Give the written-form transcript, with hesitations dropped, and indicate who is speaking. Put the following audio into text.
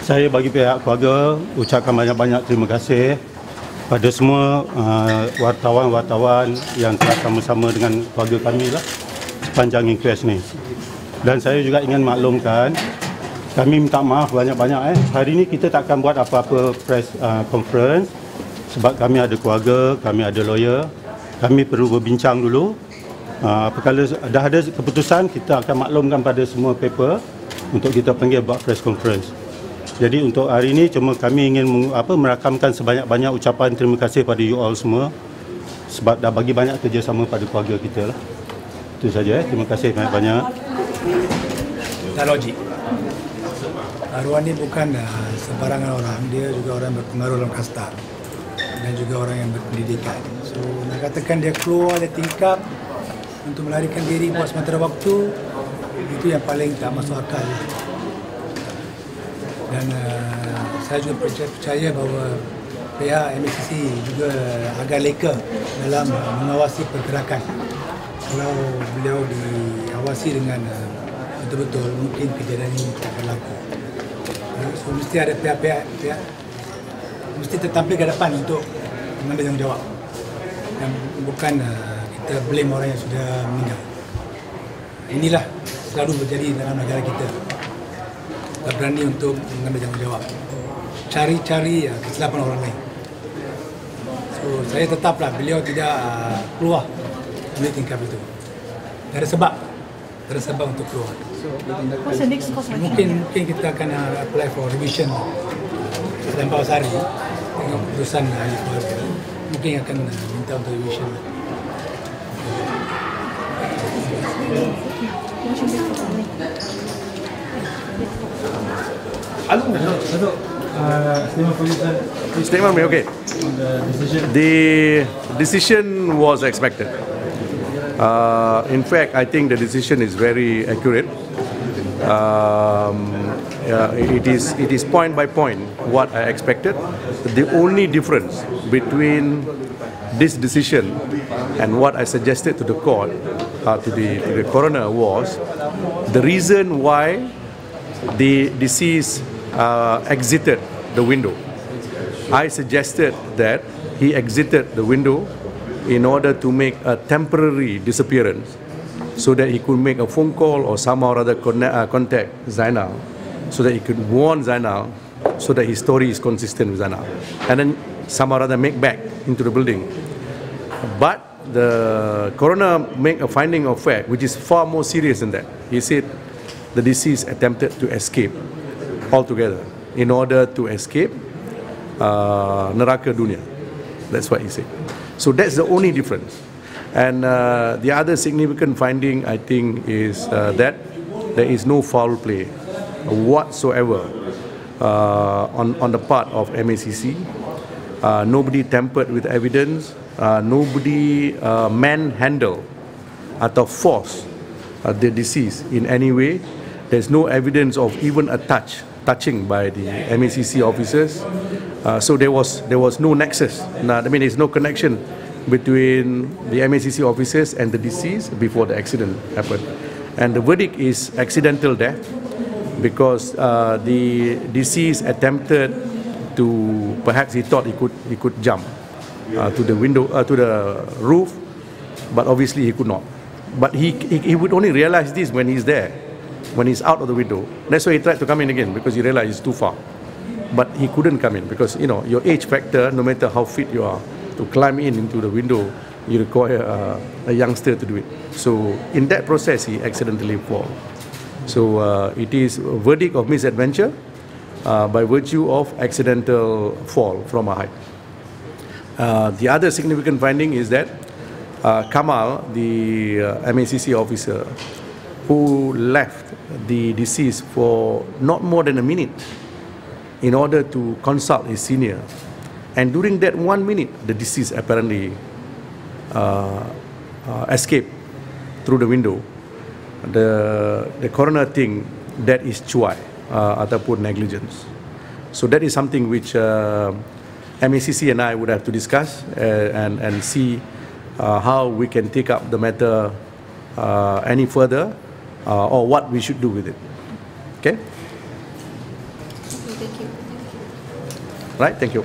Speaker 1: Saya bagi pihak keluarga ucapkan banyak-banyak terima kasih pada semua wartawan-wartawan yang telah sama-sama dengan keluarga kami lah sepanjang inquest ni. Dan saya juga ingin maklumkan, kami minta maaf banyak-banyak. Hari ni kita takkan buat apa-apa press conference sebab kami ada keluarga, kami ada lawyer. Kami perlu berbincang dulu. Apabila dah ada keputusan, kita akan maklumkan pada semua paper untuk kita panggil buat press conference. Jadi untuk hari ini cuma kami ingin merakamkan sebanyak-banyak ucapan terima kasih pada you all semua sebab dah bagi banyak kerjasama pada keluarga kita lah. Itu saja. Terima kasih banyak-banyak.
Speaker 2: Tak logik. Arwah ni bukan sebarangan orang, dia juga orang berpengaruh dalam kasta dan juga orang yang berpendidikan. So nak katakan dia keluar dari tingkap untuk melarikan diri buat sementara waktu, itu yang paling tak masuk akal. Dan saya juga percaya bahawa pihak MACC juga agak leka dalam mengawasi pergerakan. Kalau beliau diawasi dengan betul-betul, mungkin kejadian ini tak berlaku. So mesti ada pihak-pihak mesti tertampil ke depan untuk mengambil tanggungjawab. Dan bukan kita blame orang yang sudah meninggal. Inilah selalu terjadi dalam negara kita. Tak berani untuk mengambil tanggungjawab, cari-cari kesilapan orang lain. So saya tetaplah beliau tidak keluar dari tingkap itu. Tak ada sebab untuk keluar.
Speaker 3: What's the next course?
Speaker 2: Mungkin kita akan apply for revision dalam beberapa hari. Tengok keputusan ahli keluarga, mungkin akan minta untuk revision.
Speaker 4: Statement, okay. The decision was expected. In fact, I think the decision is very accurate. It is point by point what I expected. The only difference between this decision and what I suggested to the court, to the coroner, was the reason why the deceased exited the window. I suggested that he exited the window in order to make a temporary disappearance so that he could make a phone call or somehow or other contact Zainal, so that he could warn Zainal, so that his story is consistent with Zainal, and then somehow or other make back into the building. But the coroner made a finding of fact which is far more serious than that. He said the deceased attempted to escape altogether in order to escape neraka dunia. That's what he said. So that's the only difference. And the other significant finding, I think, is that there is no foul play whatsoever on the part of MACC. Nobody tampered with evidence. Nobody manhandled atau forced the deceased in any way. There's no evidence of even a touching by the MACC officers. So there was no nexus. I mean, there's no connection between the MACC officers and the deceased before the accident happened. And the verdict is accidental death because the deceased attempted to, perhaps he thought he could jump to the window, to the roof, but obviously he could not. But he would only realize this when he's there, when he's out of the window. That's why he tried to come in again, because he realized it's too far. But he couldn't come in because, you know, your age factor, no matter how fit you are, to climb into the window, you require a youngster to do it. So in that process, he accidentally fall. So it is a verdict of misadventure by virtue of accidental fall from a height. The other significant finding is that Kamal, the MACC officer, who left the deceased for not more than a minute, in order to consult his senior. And during that 1 minute, the deceased apparently escaped through the window. The coroner think that is cuai ataupun negligence. So that is something which MACC and I would have to discuss and see how we can take up the matter any further or what we should do with it. Okay?
Speaker 3: Thank you.
Speaker 4: Right, thank you.